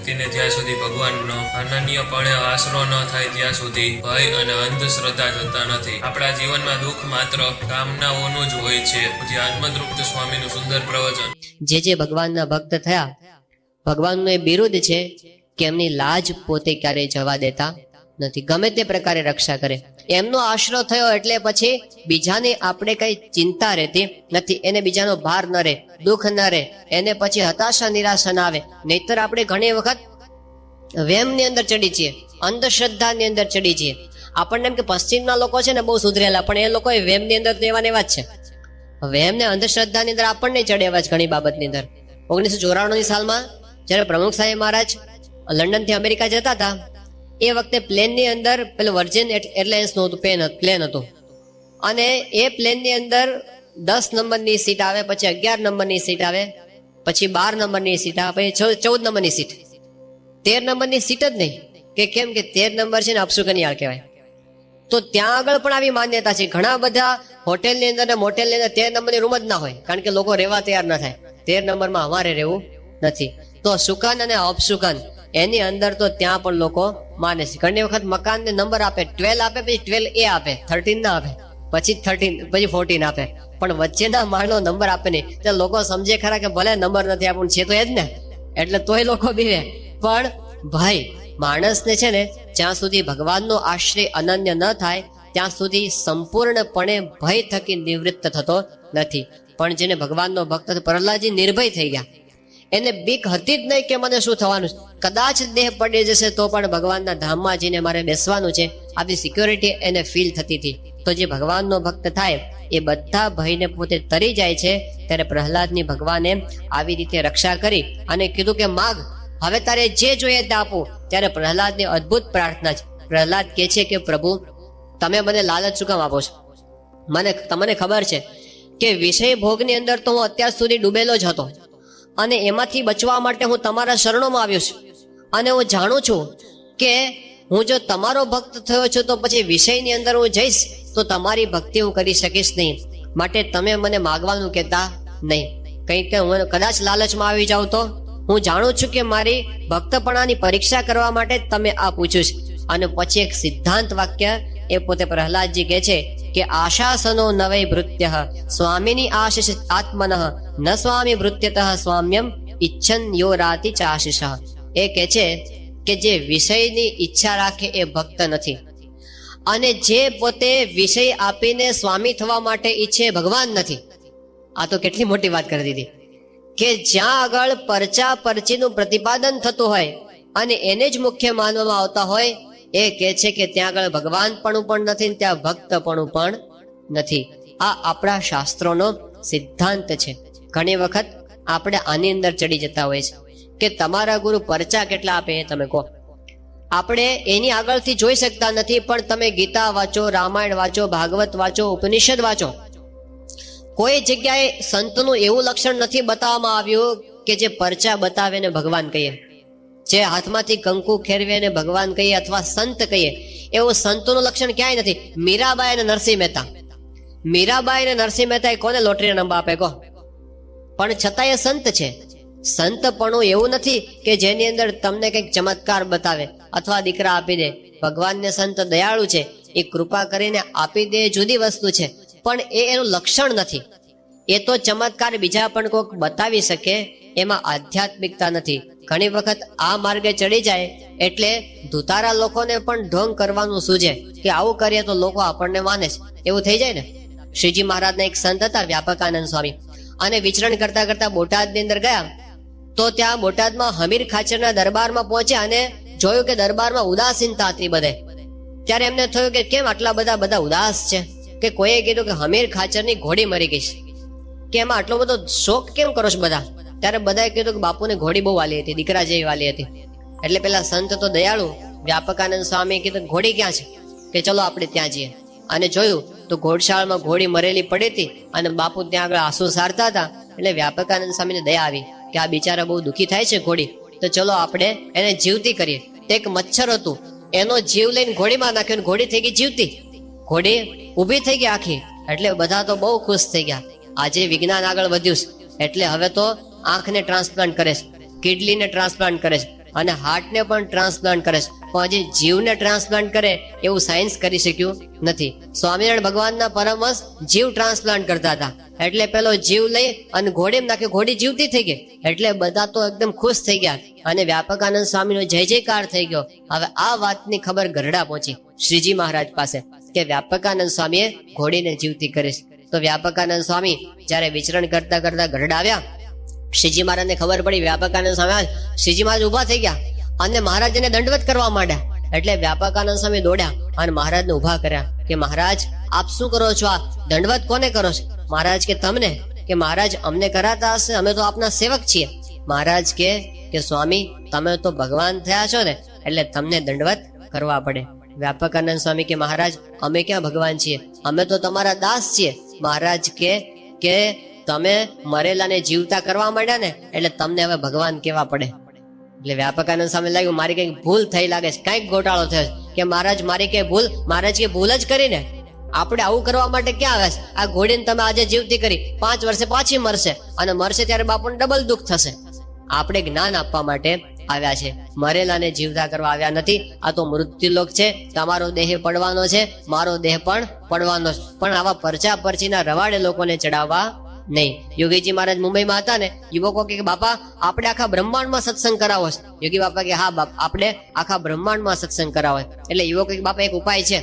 વ્યક્તિને જ્યાં સુધી ભગવાનનો અનન્યપણે આશરો ન થાય ત્યાં સુધી ભય અને અંધશ્રદ્ધા જતા નથી. આપણા જીવનમાં દુઃખ માત્ર કામનાઓનું જ હોય છે. પછી આત્મતૃપ્ત સ્વામીનું સુંદર પ્રવચન. જે ભગવાનના ભક્ત થયા, ભગવાનનું એ બિરુદ છે કે એમની લાજ પોતે ક્યારેય જવા દેતા નથી, ગમે તે પ્રકારે રક્ષા કરે. એમનો આશરો થયો એટલે પછી બીજાની આપણે કઈ ચિંતા રહેતી નથી, એને બીજાનો ભાર ન રહે, દુઃખ ન રહે, એને પછી હતાશા નિરાશા ના આવે. નહીતર આપણે ઘણી વખત વેમની અંદર ચડી છીએ, અંધશ્રદ્ધાની અંદર ચડી છીએ. આપણને એમ કે પશ્ચિમના લોકો છે ને બહુ સુધરેલા, પણ એ લોકો વેમની અંદર એવા ને એવા જ છે. વેમ ને અંધશ્રદ્ધાની અંદર આપણને ચડે એવા જ ઘણી બાબતની અંદર. 1994ની સાલમાં જયારે પ્રમુખ સાહેબ મહારાજ લંડન થી અમેરિકા જતા હતા, એ વખતે પ્લેનની અંદર પેલું વર્જિન એરલાઇન્સ નું પ્લેન હતું, અને એ પ્લેનની અંદર 10 નંબરની સીટ આવે, પછી 11 નંબરની સીટ આવે, પછી 12 નંબરની સીટ આવે, પછી 14 નંબરની સીટ. 13 નંબરની સીટ જ નહીં, કે કેમ કે 13 નંબર છે ને અપશુકનિયાળ કહેવાય. તો ત્યાં આગળ પણ આવી માન્યતા છે. ઘણા બધા હોટેલની અંદર ને મોટેલની અંદર 13 નંબરની રૂમ જ ના હોય, કારણ કે લોકો રહેવા તૈયાર ના થાય. 13 નંબરમાં અમારે રહેવું નથી. તો સુકન અને અપશુકન એની અંદર તો ત્યાં પણ લોકો માને છે. ઘણી વખત મકાનને નંબર આપે, 12 આપે, પછી 12A આપે, 13 ના આપે, પછી 13, પછી 14 આપે, પણ વચ્ચેના માળનો નંબર આપે નહીં. તો લોકો સમજે ખરા કે ભલે નંબર નથી આપણને છે તો એ જ ને, એટલે તોય લોકો બીવે. પણ ભાઈ, માણસને છે ને જ્યાં સુધી ભગવાનનો આશ્રય અનન્ય ન થાય ત્યાં સુધી સંપૂર્ણપણે ભય થકી નિવૃત્ત થતો નથી. પણ જેને ભગવાનનો ભક્ત, પ્રહલાદજી નિર્ભય થઈ ગયા, એને બીક હતી જ નહીં કે મને શું થવાનું છે. કદાચ દેહ પડી જશે તો પણ ભગવાનના ધામમાં જઈને મારે બેસવાનું છે, આવી સિક્યોરિટી એને ફીલ થતી હતી. તો જે ભગવાનનો ભક્ત થાય એ બધા ભયને પોતે તરી જાય છે. ત્યારે પ્રહલાદની ભગવાને આવી રીતે રક્ષા કરી અને કીધું કે માગ, હવે તારે જે જોઈએ તે આપું. ત્યારે પ્રહલાદની અદ્ભુત પ્રાર્થના છે. પ્રહલાદ કહે છે કે પ્રભુ, તમે મને લાલચ શું કામ આપો છો? તમને ખબર છે કે વિષય ભોગની અંદર તો હું અત્યાર સુધી ડૂબેલો જ હતો, અને એમાંથી બચવા માટે હું તમારા શરણોમાં આવ્યો છું. અને હું જાણું છું કે હું જો તમારો ભક્ત થયો છું તો પછી વિષયની અંદર હું જઈશ તો તમારી ભક્તિ હું કરી શકીશ નહીં. માટે તમે મને માગવાનું કહેતા નહીં. કંઈક હું કદાચ લાલચમાં આવી જાઉં તો હું જાણું છું કે મારી ભક્તપણાની પરીક્ષા કરવા માટે તમે આ પૂછ્યું છે. અને પછી એક સિદ્ધાંત વાક્ય એ પોતે પ્રહલાદજી કહે છે કે આશાસનો નવૈ ભૃત્ય સ્વામીની આશિષ આત્મન ન સ્વામી ભૃત્યતઃ સ્વામ્યમ ઈચ્છન યો રાતિ ચાશિષ. એ કહે છે કે જે વિષયની ઈચ્છા રાખે એ ભક્ત નથી, અને જે પોતે વિષય આપીને સ્વામી થવા માટે ઈચ્છે ભગવાન નથી. આ તો કેટલી મોટી વાત કરી દીધી કે જ્યાં આગળ પરચા પરચીનું પ્રતિપાદન થતું હોય અને એને જ મુખ્ય માનવામાં આવતા હોય, એ કહે છે કે ત્યાં આગળ ભગવાનપણું પણ નથી, ત્યાં ભક્તપણું પણ નથી. આ આપણા શાસ્ત્રોનો સિદ્ધાંત છે. ઘણી વખત આપણે આની અંદર ચડી જતા હોય છે કે તમારા ગુરુ પરચા કેટલા આપે એ તમે કહો. આપણે એની આગળથી જોઈ શકતા નથી, પણ તમે ગીતા વાંચો, રામાયણ વાંચો, ભાગવત વાંચો, ઉપનિષદ વાંચો, કોઈ જગ્યાએ સંતનું એવું લક્ષણ નથી બતાવવામાં આવ્યું કે જે પરચા બતાવે ને ભગવાન કહીએ, જે હાથમાંથી કંકુ ખેરવે ને ભગવાન કહીએ અથવા સંત કહીએ. એવું સંતનું લક્ષણ ક્યાંય નથી. મીરાબાઈ અને નરસિંહ મહેતા કોને લોટરીના નંબર આપે કહો? પણ છતાં એ સંત છે. સંતપણું એવું નથી કે જેની અંદર તમને કંઈક ચમત્કાર બતાવે અથવા દીકરા આપી દે. ભગવાનને સંત દયાળુ છે, એ કૃપા કરીને આપી દે જુદી વસ્તુ છે, પણ એ એનું લક્ષણ નથી. એ તો ચમત્કાર બીજા પણ કોઈક બતાવી શકે, એમાં આધ્યાત્મિકતા નથી. ઘણી વખત આ માર્ગે ચડી જાય એટલે ધુતારા લોકોને પણ ઢોંગ કરવાનું સૂઝે કે આવું કરીએ તો લોકો આપણને માને છે, એવું થઈ જાય ને. શ્રીજી મહારાજના એક સંત હતા વ્યાપકાનંદ સ્વામી, અને વિચરણ કરતા કરતા બોટાદની અંદર ગયા. તો ત્યાં બોટાદમાં હમીર ખાચરના દરબારમાં પહોંચ્યા અને જોયું કે દરબારમાં ઉદાસીનતા હતી બધે. ત્યારે એમને થયું કે કેમ આટલા બધા ઉદાસ છે? કે કોઈએ કીધું કે હમીર ખાચરની ઘોડી મરી ગઈ છે. કે એમાં આટલો બધો શોક કેમ કરો છો બધા? ત્યારે બધાએ કીધું કે બાપુને ઘોડી બહુ વાલી હતી, દીકરા જેવી વાલી હતી. એટલે પેલા સંત તો દયાળુ વ્યાપકાનંદ સ્વામી કીધું ઘોડી ક્યાં છે? કે ચલો આપણે ત્યાં જઈએ. અને જોયું તો ઘોડશાળામાં ઘોડી મરેલી પડી હતી અને બાપુ ત્યાં આગળ આંસુ સારતા હતા. એટલે વ્યાપકાનંદ સ્વામીને દયા આવી કે આ બિચારા બહુ દુઃખી થાય છે ઘોડી, તો ચલો આપણે એને જીવતી કરીએ. એક મચ્છર હતું, એનો જીવ લઈને ઘોડીમાં નાખ્યો, ઘોડી થઈ ગઈ જીવતી, ઘોડી ઊભી થઈ ગઈ આખી. એટલે બધા તો બહુ ખુશ થઈ ગયા. આજે વિજ્ઞાન આગળ વધ્યું છે એટલે હવે તો આંખને ટ્રાન્સપ્લાન્ટ કરે છે, કિડનીને ટ્રાન્સપ્લાન્ટ કરે છે, અને હાર્ટને પણ ટ્રાન્સપ્લાન્ટ કરે છે, પણ હજી જીવને ટ્રાન્સપ્લાન્ટ કરે એવું સાયન્સ કરી શક્યું નથી. સ્વામિનારાયણ ભગવાનના પરમહંસ જીવ ટ્રાન્સપ્લાન્ટ કરતા હતા, એટલે પેલો જીવ લઈ અને ઘોડીમાં નાખ્યો, ઘોડી જીવતી થઈ ગઈ, એટલે બધા તો એકદમ ખુશ થઈ ગયા અને વ્યાપકાનંદ સ્વામીનો જય જયકાર થઈ ગયો. હવે આ વાતની ખબર ગરડા પહોંચી શ્રીજી મહારાજ પાસે કે વ્યાપકાનંદ સ્વામીએ ઘોડીને જીવતી કરી. તો વ્યાપકાનંદ સ્વામી જયારે વિચરણ કરતા કરતા ગરડા આવ્યા, શ્રીજી મહારાજને ખબર પડી વ્યાપકાનંદ સ્વામી, શ્રીજી મહારાજ ઉભા થઈ ગયા અને મહારાજને દંડવત કરવા માંડ્યા. એટલે વ્યાપકાનંદ સ્વામી દોડ્યા અને મહારાજને ઉભા કર્યા કે મહારાજ આપ શું કરો છો, આ દંડવત કોને કરો છો? મહારાજ કે તમને. કે મહારાજ અમને કરાતા હશે, અમે તો આપના સેવક છીએ. મહારાજ કે સ્વામી તમે તો ભગવાન થયા છો ને, એટલે તમને દંડવત કરવા પડે. વ્યાપકાનંદ સ્વામી કે મહારાજ અમે ક્યાં ભગવાન છીએ, અમે તો તમારા દાસ છીએ. મહારાજ કે તમે મરેલાને જીવતા કરવા માંડ્યા ને, એટલે તમને હવે ભગવાન કેવા પડે. એટલે વ્યાપકાનંદ સામે લાગ્યું મારી કઈક ભૂલ થઈ લાગે છે, કઈક ગોટાળો થયો કે મહારાજ મારી કઈ ભૂલ? મહારાજ કે ભૂલ જ કરીને, આપણે આવું કરવા માટે ક્યાં આવે છે? આ ઘોડીને તમે આજે જીવતી કરી, 5 વર્ષે પાછી મરશે અને મરશે ત્યારે બાપુને ડબલ દુઃખ થશે. આપણે જ્ઞાન આપવા માટે આવ્યા છે, મરેલાને જીવતા કરવા આવ્યા નથી. આ તો મૃત્યુલોક છે, તમારો દેહ પડવાનો છે, મારો દેહ પણ પડવાનો છે, પણ આવા પરચા પરચીના રવાડે લોકોને ચડાવવા નહીં. યોગીજી મહારાજ મુંબઈમાં હતા ને, યુવકો કે બાપા આપણે આખા બ્રહ્માંડમાં સત્સંગ કરાવો છે. યોગી બાપા કે હા બાપ આપણે આખા બ્રહ્માંડમાં સત્સંગ કરાવો. એટલે યુવકો કે બાપા એક ઉપાય છે,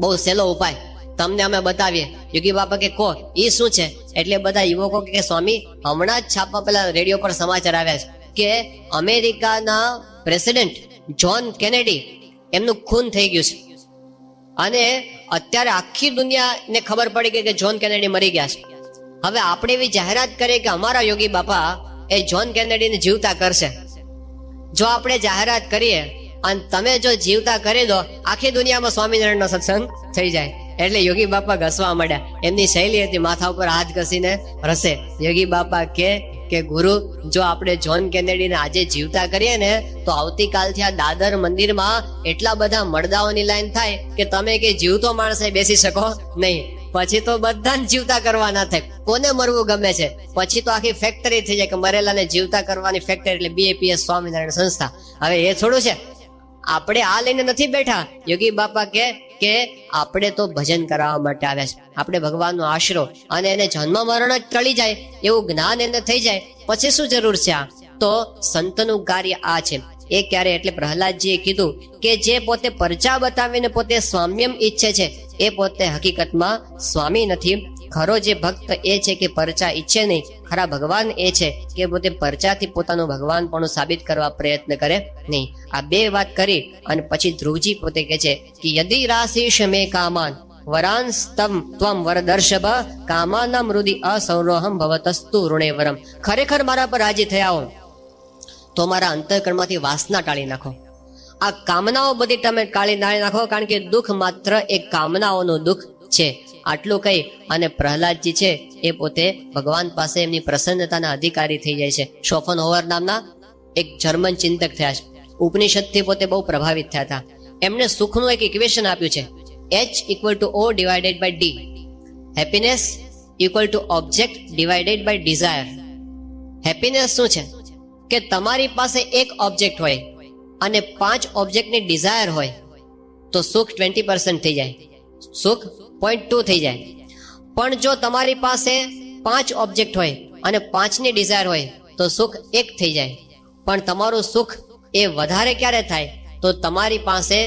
બહુ સહેલો ઉપાય, તમને અમે બતાવીએ. યોગી બાપા કે કો એ શું છે? એટલે બધા યુવકો કે સ્વામી હમણાં જ છાપા પેલા રેડિયો પર સમાચાર આવ્યા છે કે અમેરિકાના પ્રેસિડેન્ટ જ્હોન કેનેડી એમનું ખૂન થઈ ગયું છે અને અત્યારે આખી દુનિયાને ખબર પડી ગઈ કે જ્હોન કેનેડી મરી ગયા છે. હવે આપણે એવી જાહેરાત કરીએ કે અમારા યોગી બાપા એ જ્હોન કેનેડીને જીવતા કરશે. જો આપણે જાહેરાત કરીએ અને તમે જો જીવતા કરી દો, આખી દુનિયામાં સ્વામિનારાયણનો સત્સંગ થઈ જાય. એટલે યોગી બાપા ઘસવા માંડ્યા. એમની શૈલી હતી માથા ઉપર હાથ ઘસીને રસે. યોગી બાપા કે ગુરુ જો આપણે જ્હોન કેનેડીને આજે જીવતા કરીએ ને, તો આવતીકાલથી આ દાદર મંદિરમાં એટલા બધા મળદાઓની લાઈન થાય કે તમે કે જીવતો માણસે બેસી શકો નહીં. પછી તો બધાને જીવતા કરવાના થાય. કોને મરવું ગમે છે? પછી તો આખી ફેક્ટરી થઈ જાય કે મરેલાને જીવતા કરવાની ફેક્ટરી, એટલે BAPS સ્વામિનારાયણ સંસ્થા. હવે એ થોડું છે, આપણે આ લઈને નથી બેઠા. યોગી બાપા કે આપણે તો ભજન કરાવવા માટે આવ્યા છે, આપણે ભગવાનનો આશરો અને એને જન્મ મરણ જ ટળી જાય એવું જ્ઞાન એને થઈ જાય, પછી શું જરૂર છે? આ તો સંતનું કાર્ય આ છે. એ ક્યારે? એટલે પ્રહલાદજીએ કીધું કે જે પોતે પરચા બતાવીને પોતે સ્વામ્યમ ઈચ્છે છે એ પોતે હકીકતમાં સ્વામી નથી. ખરો જે ભક્ત એ છે કે પરચા ઈચ્છે નહીં. ખરા ભગવાન એ છે કે પોતે પરચાથી પોતાનું ભગવાન પણ સાબિત કરવા પ્રયત્ન કરે નહીં. આ બે વાત કરી અને પછી ધ્રુવજી પોતે કહે છે કે યદિ રાશિશ મે કામાન વરાંસ ત્વમ વરદર્શભ કામાના મૃદિ અસૌરોહમ ભવતસ્તુ ઋણેવરમ. ખરેખર મારા પર રાજી થયા હો તો મારા અંતઃકરણમાંથી વાસના ટાળી નાખો. આ કામનાઓ બધી તમે ટાળી નાખો, કારણ કે દુઃખ માત્ર એક કામનાઓનું દુઃખ છે. આટલું કહી અને પ્રહલાદજી છે એ પોતે ભગવાન પાસે એમની પ્રસન્નતાના અધિકારી થઈ જાય છે. શોફનહોવર નામના એક જર્મન ચિંતક થયા છે, ઉપનિષદથી પોતે બહુ પ્રભાવિત થયા હતા. એમણે સુખનું એક ઇક્વેશન આપ્યું છે, H=O/D. Happiness =object divided by desire. Happiness શું છે? કે તમારી પાસે એક ઓબ્જેક્ટ હોય અને 5 ઓબ્જેક્ટની ડિઝાયર હોય તો સુખ 20% થઈ જાય, સુખ 0.2 થઈ જાય. પણ જો તમારી પાસે 5 ઓબ્જેક્ટ હોય અને 5ની ડિઝાયર હોય તો સુખ 1 થઈ જાય. પણ તમારું સુખ એ વધારે ક્યારે થાય? તો તમારી પાસે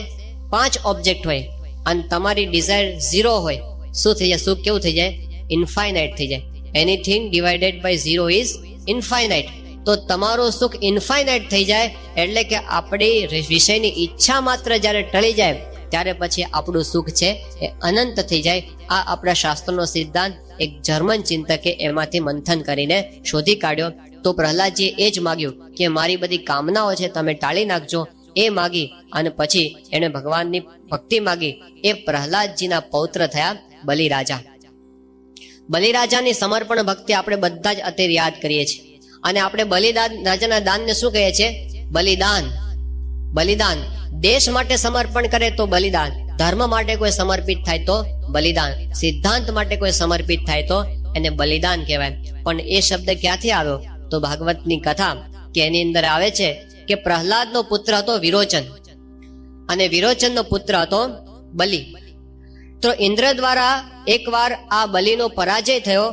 5 ઓબ્જેક્ટ હોય અને તમારી ડિઝાયર 0 હોય. શું થઈ જાય? સુખ કેવું થઈ જાય? ઇન્ફાઇનાઇટ થઈ જાય. Anything divided by 0 is infinite. તો તમારું સુખ ઇન્ફાઇનાઇટ થઈ જાય એટલે કે આપણી વિષયની ઈચ્છા માત્ર જ્યારે ટળી જાય ત્યારે પછી આપણું સુખ છે એ અનંત થઈ જાય. આ આપણા શાસ્ત્રનો સિદ્ધાંત એક જર્મન ચિંતકે એમાંથી મંથન કરીને શોધી કાઢ્યો. તો પ્રહલાદજીએ એ જ માગ્યું કે મારી બધી કામનાઓ છે તમે ટાળી નાખજો. એ માગી અને પછી એણે ભગવાનની ભક્તિ માગી. એ પ્રહલાદજીના પૌત્ર થયા બલિરાજા. બલિરાજાની સમર્પણ ભક્તિ આપણે બધા જ અત્યારે યાદ કરીએ છીએ અને આપણે બલિદાન રાજાના દાનને શું કહીએ છીએ? બલિદાન. બલિદાન દેશ માટે સમર્પણ કરે તો બલિદાન, ધર્મ માટે કોઈ સમર્પિત થાય તો બલિદાન, સિદ્ધાંત માટે કોઈ સમર્પિત થાય તો એને બલિદાન કહેવાય. પણ એ શબ્દ ક્યાંથી આવ્યો? તો ભાગવતની કથા કે એની અંદર આવે છે કે પ્રહલાદનો પુત્ર હતો વિરોચન અને વિરોચનનો પુત્ર હતો બલિ. તો ઇન્દ્ર દ્વારા એકવાર આ બલિનો પરાજય થયો,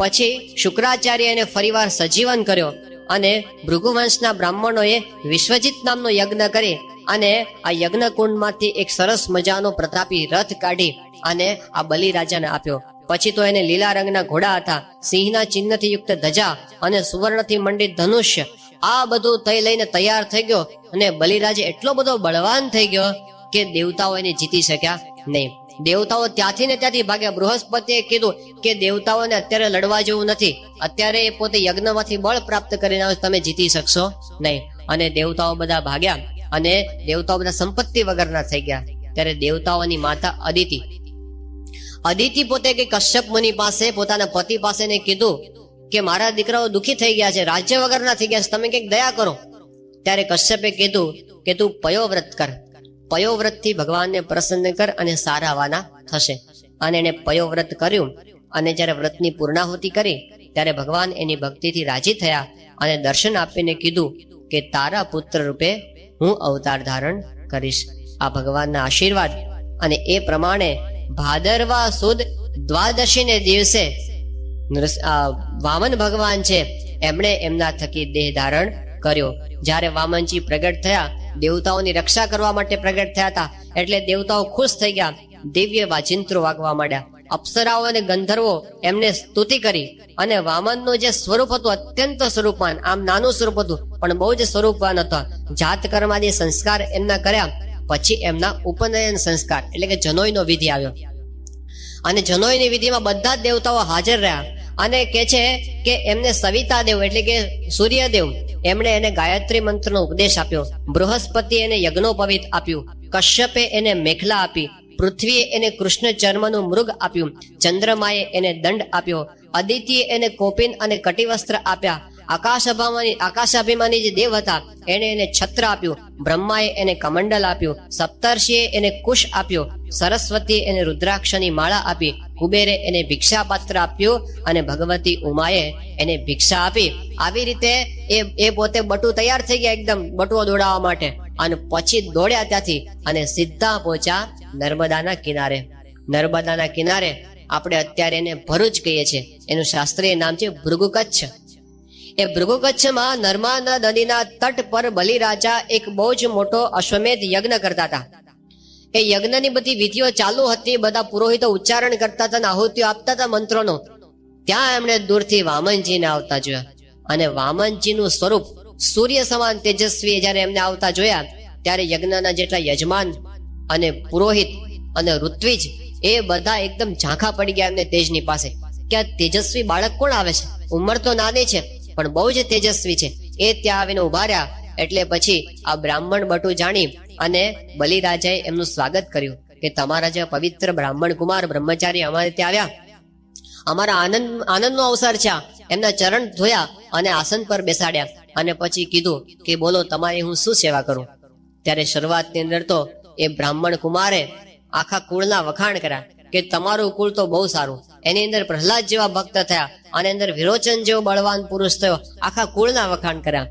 પછી શુક્રાચાર્ય એને ફરીવાર સજીવન કર્યો અને ભૃગુવંશના બ્રાહ્મણોએ વિશ્વજીત નામનો યજ્ઞ કરી અને આ યજ્ઞ કુંડમાંથી એક સરસ મજાનો પ્રતાપી રથ કાઢી અને આ બલિ રાજાને આપ્યો. પછી તો એને લીલા રંગના ઘોડા હતા, સિંહના ચિહ્નથી યુક્ત ધજા અને સુવર્ણથી મંડિત ધનુષ્ય, આ બધું થઈ લઈને તૈયાર થઈ ગયો અને બલિરાજે એટલો બધો બળવાન થઈ ગયો કે દેવતાઓ એને જીતી શક્યા નહીં. દેવતાઓ ત્યાંથી ને ત્યાંથી ભાગ્યા. બૃહસ્પતિએ કીધું કે દેવતાઓને અત્યારે લડવા જેવું નથી, અત્યારે એ પોતે યજ્ઞમાંથી બળ પ્રાપ્ત કરીને આવે, તમે જીતી શકશો નહીં. અને દેવતાઓ બધા ભાગ્યા અને દેવતાઓ બધા સંપત્તિ વગરના થઈ ગયા. ત્યારે દેવતાઓની માતા અદિતિ પોતે કે કશ્યપ મુનિ પાસે પોતાના પતિ પાસે ને કીધું કે મારા દીકરાઓ દુખી થઈ ગયા છે, રાજ્ય વગરના થઈ ગયા છે, તમે કંઈક દયા કરો. ત્યારે કશ્યપે કીધું કે તું પયોવ્રત કર, પયોવ્રતથી ભગવાનને પ્રસન્ન કર અને સારાવાના થશે. અને એને પયોવ્રત કર્યું અને જ્યારે વ્રતની પૂર્ણાહુતિ કરી ત્યારે ભગવાન એની ભક્તિથી રાજી થયા અને દર્શન આપીને કીધું કે તારા પુત્ર રૂપે હું અવતાર ધારણ કરીશ. આ ભગવાનના આશીર્વાદ. અને એ પ્રમાણે ભાદરવા સુદ દ્વાદશીને દિવસે વામન ભગવાન છે એમણે એમના થકી દેહ ધારણ કર્યો. જ્યારે વામનજી પ્રગટ થયા, દેવતાઓની રક્ષા કરવા માટે પ્રગટ થયા હતા, એટલે દેવતાઓ ખુશ થઈ ગયા, દિવ્ય વાજિંત્રો વાગવા માંડ્યા. અપ્સરાઓ અને ગંધર્વો એમને સ્તુતિ કરી અને વામનનું જે સ્વરૂપ હતું અત્યંત સ્વરૂપવાન, આમ નાનું સ્વરૂપ હતું પણ બહુ જ સ્વરૂપવાન હતા. જાત કર્માદી સંસ્કાર એમના કર્યા, પછી એમના ઉપનયન સંસ્કાર એટલે કે જનોઈનો વિધિ આવ્યો અને જનોઈની વિધિમાં બધા જ દેવતાઓ હાજર રહ્યા અને કે છે કે એમને સવિતા દેવ એટલે કે સૂર્યદેવ એમણે એને ગાયત્રી મંત્રનો ઉપદેશ આપ્યો, બૃહસ્પતિ એને યજ્ઞોપવિત આપ્યું, કશ્યપે એને મેખલા આપી, પૃથ્વીએ એને કૃષ્ણ ચર્મનું મૃગ આપ્યું, ચંદ્રમાએ એને દંડ આપ્યો, અદિતિએ એને કોપિન અને કટિવસ્ત્ર આપ્યા, આકાશાભિમાની જે દેવ હતા એને છત્ર આપ્યું, બ્રહ્માએ એને કમંડલ આપ્યું, સપ્તર્ષિએ એને કુશ આપ્યો, સરસ્વતીએ એને રુદ્રાક્ષની માળા આપી, કુબેરે એને ભિક્ષા પાત્ર આપ્યું અને ભગવતી ઉમાએ એને ભિક્ષા આપી. આવી રીતે એ પોતે બટુ તૈયાર થઈ ગયા એકદમ બટુઓ દોડાવવા માટે અને પછી દોડ્યા ત્યાંથી અને સીધા પહોંચ્યા નર્મદાના કિનારે. નર્મદાના કિનારે આપણે અત્યારે એને ભરૂચ કહીએ છીએ, એનું શાસ્ત્રીય નામ છે ભૃગુકચ્છ. એ ભૃગુકચ્છમાં નર્મદા નદીના તટ પર બલિરાજા એક બહુ જ મોટો અશ્વમેધ યજ્ઞ કરતા હતા. એ યજ્ઞની બધી વિધિઓ ચાલુ હતી, બધા પુરોહિતો ઉચ્ચારણ કરતા હતા, આહુતિઓ આપતા હતા મંત્રોનો. ત્યાં એમણે દૂરથી વામનજીને આવતા જોયા અને વામનજીનું સ્વરૂપ સૂર્ય સમાન તેજસ્વી જયારે એમને આવતા જોયા ત્યારે યજ્ઞના જેટલા યજમાન અને પુરોહિત અને ઋત્વિજ એ બધા એકદમ ઝાંખા પડી ગયા એમને તેજની પાસે કે આ તેજસ્વી બાળક કોણ આવે છે, ઉંમર તો નાની છે પણ બહુ જ તેજસ્વી છે. એ ત્યાં આવીને ઉભા રહ્યા. એટલે પછી આ બ્રાહ્મણ બટુ જાણી અને બલિરાજાએ એમનું સ્વાગત કર્યું કે તમારા જે પવિત્ર બ્રાહ્મણ કુમાર બ્રહ્મચારી અમારે ત્યાં આવ્યા, અમારા આનંદનો અવસર છે. એમના ચરણ ધોયા અને આસન પર બેસાડ્યા અને પછી કીધું કે બોલો તમારી હું શું સેવા કરું. ત્યારે શરૂઆતની અંદર તો એ બ્રાહ્મણ કુમારે આખા કુળના વખાણ કર્યા કે તમારું કુળ તો બહુ સારું, એની અંદર પ્રહલાદ જેવા ભક્ત થયા અને અંદર વિરોચન જેવો બળવાન પુરુષ થયો, આખા કુળના વખાણ કર્યા.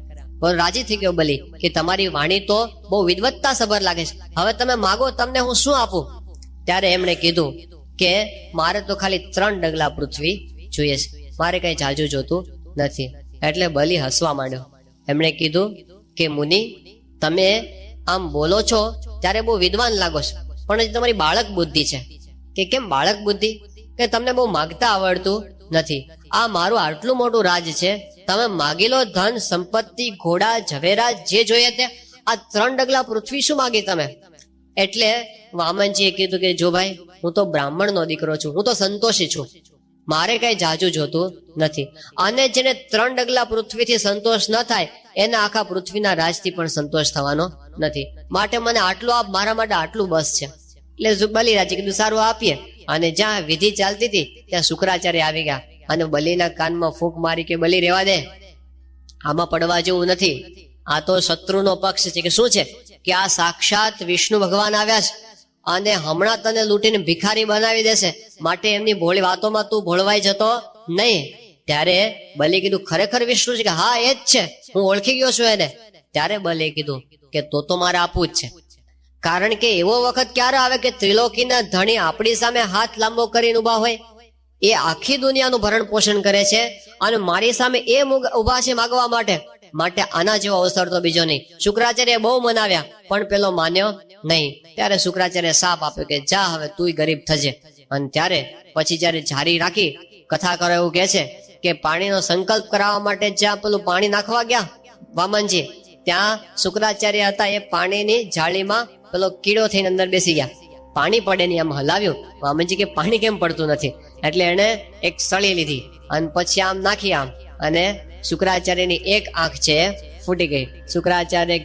રાજી થઈ ગયો બલિ કે તમારી વાણી તો બહુ વિદવત્તા સભર લાગે છે, હવે તમે માગો તમને હું શું આપું. ત્યારે એમણે કીધું કે મારે તો ખાલી 3 ડગલા પૃથ્વી જોઈએ છે, મારે કઈ જાજુ જોતું નથી. એટલે બલિ હસવા માંડ્યો. એમણે કીધું કે મુનિ તમે આમ બોલો છો ત્યારે બહુ વિદ્વાન લાગો છો, પણ હજી તમારી બાળક બુદ્ધિ છે. કે કેમ બાળક બુદ્ધિ? કે તમને બહુ માગતા આવડતું નથી. આ મારું આટલું મોટું રાજ છે, તમે માગી લો ધન સંપત્તિ ઘોડા ઝવેરા જે જોઈએ તે, આ 3 ડગલા પૃથ્વી શું માગી તમે? એટલે વામનજીએ કીધું કે જો ભાઈ હું તો બ્રાહ્મણનો દીકરો છું, હું તો સંતોષી છું, મારે કઈ જાજુ જોતું નથી. અને જેને 3 ડગલા પૃથ્વીથી સંતોષ ન થાય એને આખા પૃથ્વીના રાજથી પણ સંતોષ થવાનો નથી, માટે મને આટલું આપ, મારા માટે આટલું બસ છે. એટલે બલિરાજે કીધું સારું આપીએ. અને જ્યાં વિધિ ચાલતી હતી ત્યાં શુક્રાચાર્ય આવી ગયા અને બલિના કાનમાં ફૂંક મારી કે બલિ રહેવા દે, આમાં પડવા જેવું નથી, આ તો શત્રુનો પક્ષ છે. કે શું છે? કે આ સાક્ષાત વિષ્ણુ ભગવાન આવ્યા છે અને હમણાં તને લૂંટીને ભિખારી બનાવી દેશે, માટે એમની ભોળી વાતોમાં તું ભોળવાઈ જતો નહીં. ત્યારે બલિ કીધું ખરેખર વિષ્ણુ છે? કે હા એ જ છે, હું ઓળખી ગયો છું એને. ત્યારે બલે કીધું કે તો મારે આપવું જ છે. કારણ કે એવો વખત ક્યારે આવે કે ત્રિલોકીના ધણી આપણી સામે હાથ લાંબો કરીને ઉભા હોય, એ આખી દુનિયાનું ભરણ પોષણ કરે છે અને મારી સામે એ ઉભા છે માગવા માટે આના જેવો અવસર તો બીજો નહીં. શુક્રાચાર્ય બહુ મનાવ્યા પણ પેલો માન્યો નહીં. ત્યારે શુક્રાચાર્ય સાપ આપ્યો કે જા હવે તું ગરીબ થજે. અને ત્યારે પછી જયારે જારી રાખી કથા કરો એવું કે છે કે પાણીનો સંકલ્પ કરાવવા માટે જ્યાં પેલું પાણી નાખવા ગયા વામનજી, ત્યાં શુક્રાચાર્ય હતા એ પાણીની જાળીમાં પેલો કીડો થઈને અંદર બેસી ગયા. પાણી પડે નહીં, આમ હલાવ્યું. વામનજી કે પાણી કેમ પડતું નથી? એટલે એને એક સળી લીધી અને પછી આમ નાખી આમ, અને શુક્રાચાર્યની એક આંખ છે ફૂટી ગઈ. શુક્રાચાર્ય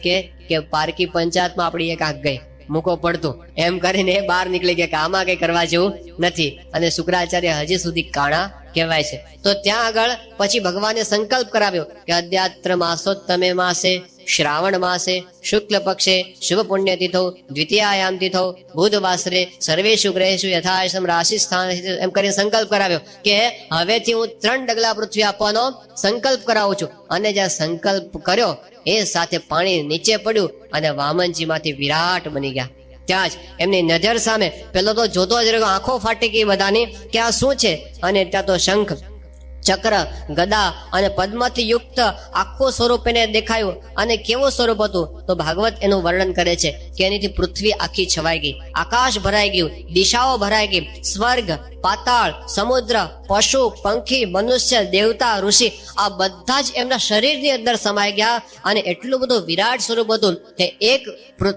કે પારકી પંચાયતમાં આપણી એક આંખ ગઈ, મૂકો પડતું. એમ કરીને બહાર નીકળી ગયા કે આમાં કઈ કરવા જેવું નથી. અને શુક્રાચાર્ય હજી સુધી કાણા કહેવાય છે. તો ત્યાં આગળ પછી ભગવાને સંકલ્પ કરાવ્યો કે અદ્યાત્ર માસોત્તમે માસે શ્રાવણ માસે શુક્લ પક્ષે શુભ પુણ્ય તિથો દ્વિતીયાયામ તિથો બુધવાસરે સર્વેષુ ગ્રહેષુ યથાશમ રાશિ સ્થાન, એમ કરીને સંકલ્પ કરાવ્યો કે હવેથી હું 3 ડગલા પૃથ્વી આપવાનો સંકલ્પ કરાવું છું. અને જ્યાં સંકલ્પ કર્યો એ સાથે પાણી નીચે પડ્યું અને વામનજી માંથી વિરાટ બની ગયા. ત્યાં જ એમની નજર સામે પેલો તો જોતો જ રહ્યો, આંખો ફાટી ગઈ બધાની કે આ શું છે. અને ત્યાં તો શંખ ચક્ર ગદા અને પદ્મથી યુક્ત આખું સ્વરૂપ એને દેખાયું. અને કેવું સ્વરૂપ હતું તો ભાગવત એનું વર્ણન કરે છે કે એનીથી પૃથ્વી આખી છવાઈ ગઈ, આકાશ ભરાઈ ગયું, દિશાઓ ભરાઈ ગઈ, સ્વર્ગ પાતાળ સમુદ્ર પશુ પંખી મનુષ્ય દેવતા ઋષિ આ બધા જ એમના શરીરની અંદર સમાઈ ગયા. અને એટલું બધું વિરાટ સ્વરૂપ હતું કે એક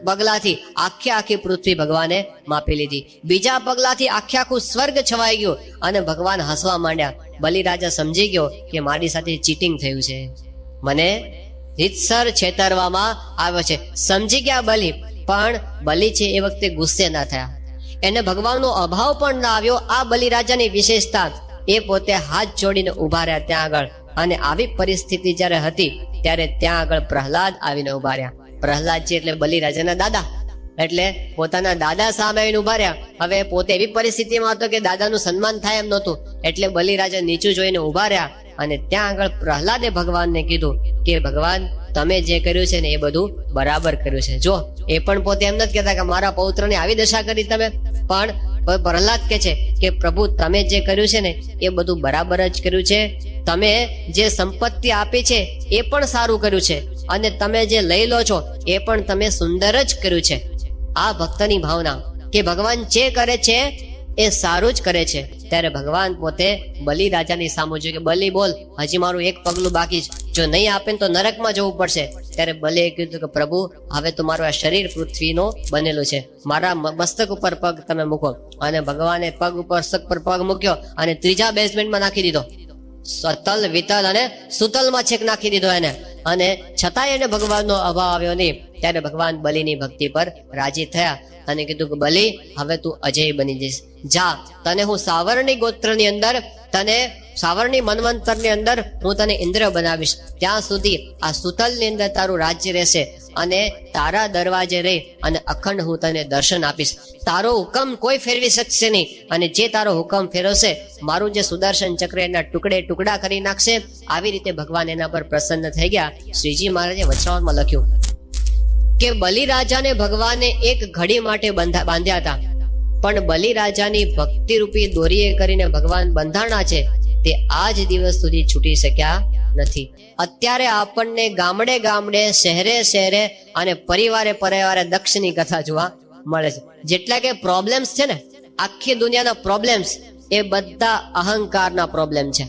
પગલાથી આખી પૃથ્વી ભગવાને માપી લીધી. બીજા પગલાથી આખું સ્વર્ગ છવાઈ ગયું અને ભગવાન હસવા માંડ્યા. બલિરાજા સમજી ગયો કે મારી સાથે ચીટિંગ થયું છે, મને રીતસર છેતરવામાં આવ્યો છે. સમજી ગયા બલિ, પણ બલિ છે એ વખતે ગુસ્સે ના થયા, એને ભગવાનનો અભાવ પણ ના આવ્યો. આ બલિરાજાની વિશેષતા, એ પોતે હાથ જોડીને ઉભા રહ્યા ત્યાં આગળ. અને આવી પરિસ્થિતિ જ્યારે હતી ત્યારે ત્યાં આગળ પ્રહલાદ આવીને ઉભા રહ્યા. પ્રહલાદજી એટલે બલિરાજાના દાદા, એટલે પોતાના દાદા સામે આવીને ઉભા રહ્યા. હવે પોતે એવી પરિસ્થિતિમાં હતો કે દાદાનું સન્માન થાય એમ નહોતું, એટલે બલિરાજા નીચું જોઈને ઉભા રહ્યા. અને ત્યાં આગળ પ્રહલાદે ભગવાનને કીધું કે ભગવાન તમે જે કર્યું છે ને એ બધું બરાબર કર્યું છે. જો એ પણ પોતે એમ નથી કહેતા કે મારા પૌત્રની આવી દશા કરી તમે, પણ પ્રહલાદ કે છે કે પ્રભુ તમે જે કર્યું છે ને એ બધું બરાબર જ કર્યું છે. તમે જે સંપત્તિ આપી છે એ પણ સારું કર્યું છે, અને તમે જે લઈ લો છો એ પણ તમે સુંદર જ કર્યું છે. આ ભક્તની ભાવના કે ભગવાન જે કરે છે એ સારું જ કરે છે. ત્યારે ભગવાન પોતે બલિરાજાની સામે જોયું કે બલિ બોલ, હજી મારું એક પગલું બાકી છે, જો નહીં આપે તો નરકમાં જવું પડશે. ત્યારે બલિએ કીધું કે પ્રભુ હવે તો મારું આ શરીર પૃથ્વીનો બનેલું છે, મારા મસ્તક ઉપર પગ તમે મૂકો. અને ભગવાને પગ ઉપર મસ્તક પર પગ મૂક્યો અને ત્રીજા બેઝમેન્ટમાં નાખી દીધો. સતલ વિતલ અને સુતલમાં છેક નાખી દીધો એને. અને છતાંય એને ભગવાનનો અભાવ આવ્યો નહીં. ત્યારે ભગવાન બલિની ભક્તિ પર રાજી થયા અને કીધું કે બલિ હવે તું અજય બની જઈશ, જા તને હું સાવરણી ગોત્રની અંદર, તને સાવરણી મન્વંતરની અંદર હું તને ઇન્દ્ર બનાવીશ. ત્યાં સુધી આ સુતલની અંદર તારું રાજ્ય રહેશે અને તારા દરવાજે રહી અને અખંડ હું તને દર્શન આપીશ. તારો હુકમ કોઈ ફેરવી શકશે નહીં, અને જે તારો હુકમ ફેરવશે મારું જે સુદર્શન ચક્ર એના ટુકડા કરી નાખશે. આવી રીતે ભગવાન એના પર પ્રસન્ન થઈ ગયા. શ્રીજી મહારાજે વચનામૃતમાં લખ્યું કે બલિરાજાને ભગવાને એક ઘડી માટે બાંધ્યા હતા, પણ બલિરાજાની ભક્તિ રૂપી દોરીએ કરીને ભગવાન બંધાણા છે તે આજ દિવસ સુધી છૂટી શક્યા નથી. અત્યારે આપણને ગામડે ગામડે શહેરે શહેરે અને પરિવારે દક્ષની કથા જોવા મળે છે. જેટલા કે પ્રોબ્લેમ્સ છે ને, આખી દુનિયાના પ્રોબ્લેમ્સ એ બધા અહંકારના પ્રોબ્લેમ છે.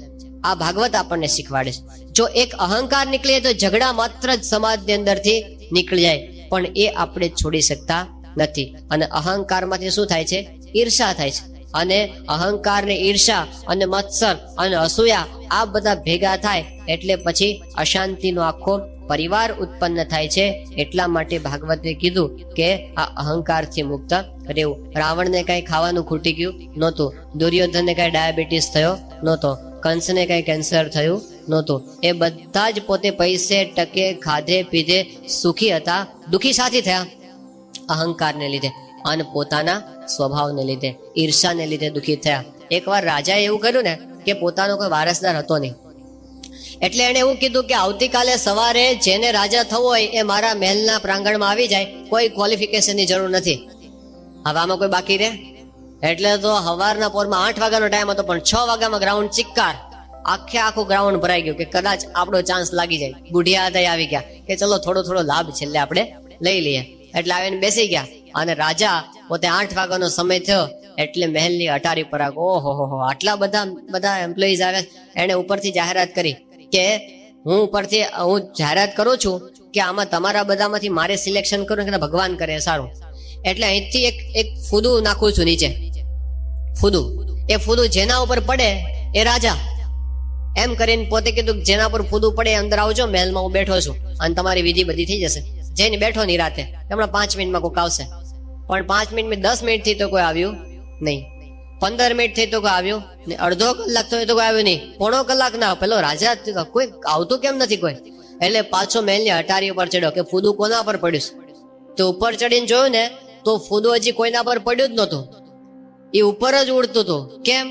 આ ભાગવત આપણને શીખવાડે છે. જો એક અહંકાર નીકળે તો ઝઘડા માત્ર જ સમાજની અંદરથી નીકળી જાય, પણ એ આપણે છોડી શકતા નથી. અને અહંકારમાંથી શું થાય છે? ઈર્ષા થાય છે. અને અહંકાર ને ઈર્ષા અને મત્સર અને અસૂયા આ બધા ભેગા થાય એટલે પછી અશાંતિનો આખો પરિવાર ઉત્પન્ન થાય છે. એટલા માટે ભાગવતે કીધું કે આ અહંકારથી મુક્ત રહેવું. રાવણને કઈ ખાવાનું ખૂટી ગયું નહોતું, દુર્યોધનને કઈ ડાયાબિટીસ થયો નહોતો, કંસને કઈ કેન્સર થયું નહોતું. એ બધા જ પોતે પૈસે ટકે ખાધે પીધે સુખી હતા. દુખી સાથી થયા? અહંકારને લીધે અને પોતાના સ્વભાવને લીધે, ઈર્ષાને લીધે દુખી થયા. એકવાર રાજાએ એવું કર્યું ને કે પોતાનો કોઈ વારસદાર હતો નહીં, એટલે એણે એવું કીધું કે આવતીકાલે સવારે જેને રાજા થવું હોય એ મારા મહેલના પ્રાંગણમાં આવી જાય, કોઈ ક્વોલિફિકેશનની જરૂર નથી. હવે આમાં કોઈ બાકી રહે? એટલે તો સવારના પોરમાં 8 વાગ્યાનો ટાઈમ હતો, પણ 6 વાગ્યામાં ગ્રાઉન્ડ ચિક્કાર, આખું ગ્રાઉન્ડ ભરાઈ ગયું કે કદાચ આપણો ચાન્સ લાગી જાય. બુઢિયા હતા આવી ગયા કે ચલો થોડો લાભ છેલ્લે આપણે લઈ લઈએ. એટલે આવીને બેસી ગયા અને રાજા પોતે 8 વાગ્યાનો સમય થયો એટલે મહેલની અટારી પર ઓહો આટલા બધા એમ્પ્લોઈઝ આવે. એને ઉપરથી જાહેરાત કરી કે હું જાહેરાત કરું છું કે આમાં તમારા બધામાંથી મારે સિલેક્શન કરું કે ભગવાન કરે સારું. એટલે અહીંથી એક ફૂદું નાખું છું નીચે, ફૂદું. એ ફૂદું જેના ઉપર પડે એ રાજા. એમ કરીને પોતે કીધું જેના પર ફૂદું પડે અંદર આવજો, મહેલમાં હું બેઠો છું અને તમારી વિધિ બધી થઈ જશે. જઈને બેઠો ની રાતે, હમણાં 5 મિનિટમાં કોઈક આવશે. પણ 5 મિનિટ 10 મિનિટ થી તો કોઈ આવ્યું નહીં, 15 મિનિટ થી તો કોઈ આવ્યું નહીં, અડધો કલાક થયો તો કોઈ આવ્યું નહીં, પોણો કલાક ના. પેલો રાજા કોઈ આવતું કેમ નથી કોઈ? એટલે પાછો મહેલની અટારી ઉપર ચડ્યો કે ફૂદું કોના પર પડ્યું. તો ઉપર ચડીને જોયું ને તો ફૂદું હજી કોઈના પર પડ્યું જ નહોતું, એ ઉપર જ ઉડતું હતું. કેમ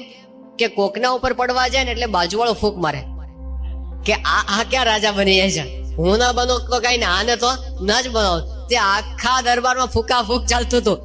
કે કોકના ઉપર પડવા જાય ને એટલે બાજુવાળો ફૂંક મારે કે આ ક્યાં રાજા બની જાય છે, હું ના બનો તો કઈ ને, આને તો ના જ બનાવો. તે આખા દરબારમાં ફૂંકા ફૂંક ચાલતું હતું.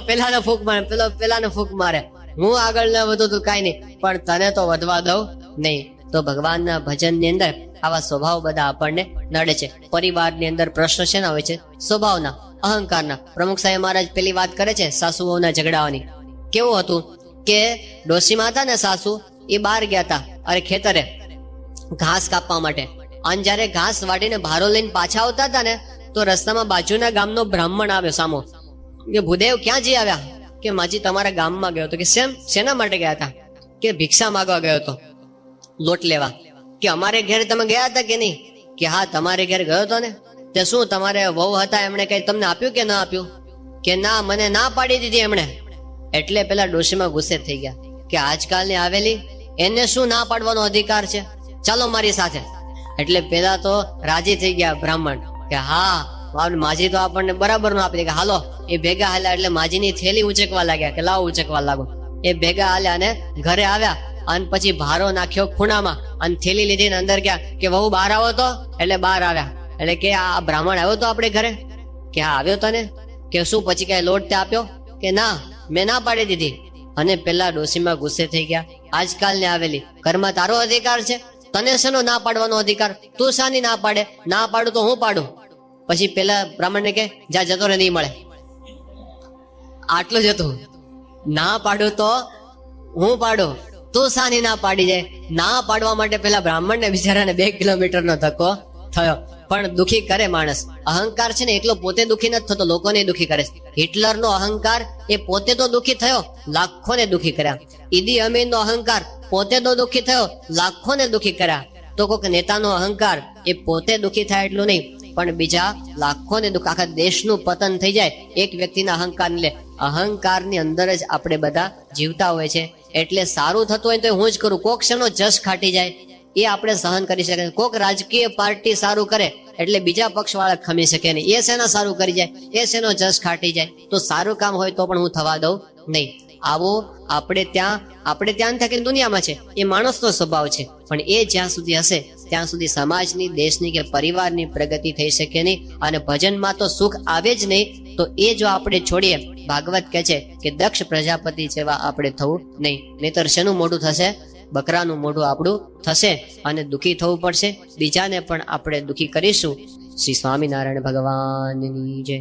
પેલાને ફૂંક મારે, પેલાને ફૂંક મારે. હું આગળ ના વધુ તું કઈ નહીં, પણ તને તો વધવા દઉં નહીં. તો ભગવાનના ભજનની અંદર આવા સ્વભાવ બધા આપણને નડે છે. પરિવારની અંદર પ્રશ્ન શેના હોય છે? સ્વભાવના, અહંકારના. પ્રમુખ સાહેબ મહારાજ પેલી વાત કરે છે સાસુઓના ઝઘડાઓની. કેવું હતું કે ડોશીમાં હતા ને સાસુ, એ બહાર ગયા હતા અરે ખેતરે ઘાસ કાપવા માટે. અને જયારે ઘાસ વાટીને ભારો લઈને પાછા આવતા હતા ને તો રસ્તામાં બાજુના ગામનો બ્રાહ્મણ આવ્યો સામો. કે ભૂદેવ ક્યાં જઈ આવ્યા? કે માજી તમારા ગામમાં ગયો હતો. કે શેના માટે ગયા હતા? કે ભિક્ષા માંગવા ગયો હતો, લોટ લેવા. કે અમારે ઘેર તમે ગયા હતા કે નહીં? કે હા તમારે ઘેર ગયો હતો ને. તે શું તમારે વહુ હતા એમણે કઈ તમને આપ્યું કે ના આપ્યું? કે ના, મને ના પાડી દીધી એમણે. એટલે પેલા ડોશીમાં ગુસ્સે થઈ ગયા કે આજકાલની આવેલી એને શું ના પાડવાનો અધિકાર છે, ચાલો મારી સાથે. એટલે પેલા તો રાજી થઈ ગયા બ્રાહ્મણ કે હા માજી તો આપણને બરાબર નું આપી દે. કે હાલો. એ ભેગા હાલ્યા એટલે માજીની થેલી ઉંચકવા લાગ્યા કે લાવ ઉંચકવા લાગો. એ ભેગા હાલ્યા અને ઘરે આવ્યા અને પછી ભારો નાખ્યો ખૂણામાં અને થેલી લીધી અંદર ગયા કે વહુ બહાર આવો તો. એટલે બહાર આવ્યા એટલે કે આ બ્રાહ્મણ આવ્યો તો આપણે ઘરે? કે હા આવ્યો તને. કે શું પછી કઈ લોટ તે આપ્યો? કે ના, મેં ના પાડી દીધી. અને પેલા ડોશીમાં ગુસ્સે થઈ ગયા, આજકાલની આવેલી ઘરમાં તારો અધિકાર છે, તને શેનો ના પાડવાનો અધિકાર? તું શાની ના પાડે? ના પાડું તો હું પાડું. પછી પેલા બ્રાહ્મણને કે જા જતો રે, નહીં મળે. આટલું જ હતું. ના પાડું તો હું પાડું, તું શાની ના પાડી જાય? ના પાડવા માટે પેલા બ્રાહ્મણને બિચારાને 2 કિલોમીટરનો ધક્કો થયો. પણ દુખી કરે માણસ. અહંકાર છે ને એકલો પોતે દુખી નથી થતો, લોકોને દુખી કરે છે. હિટલરનો અહંકાર એ પોતે તો દુખી થયો, લાખોને દુખી કર્યા. ઈદી અમીનનો અહંકાર પોતે તો દુખી થયો, લાખોને દુખી કર્યા. તો કોઈક નેતાનો અહંકાર એ પોતે દુખી થાય એટલું નહીં, પણ બીજા લાખોને દુઃખ, આખા દેશનું પતન થઈ જાય એક વ્યક્તિના અહંકારને લે. અહંકારની અંદર જ આપણે બધા જીવતા હોય છે. એટલે સારું થતું હોય તો હું જ કરું, કોક શેનો જશ ખાટી જાય એ આપણે સહન કરી શકીએ. કોક રાજકીય પાર્ટી સારું કરે એટલે બીજા પક્ષ વાળા ખમી શકે નહીં. એ શેના સારું કરી જાય, એ શેનો જશ ખાટી જાય. તો સારું કામ હોય તો પણ હું થવા દઉં નહીં. આવો આપણે ત્યાં થકી દુનિયામાં છે, એ માણસનો સ્વભાવ છે. પણ એ જ્યાં સુધી હશે ત્યાં સુધી સમાજની, દેશની કે પરિવારની પ્રગતિ થઈ શકે નહીં. અને ભજનમાં તો સુખ આવે જ નહીં. તો એ જો આપણે છોડીએ, ભાગવત કહે છે કે દક્ષ પ્રજાપતિ જેવા આપણે થવું નહીં. નહીતર શેનું મોઢું થશે? બકરાનું મોઢું આપણું થશે અને દુઃખી થવું પડશે. બીજાને પણ આપણે દુઃખી કરીશું. શ્રી સ્વામિનારાયણ ભગવાનની જય.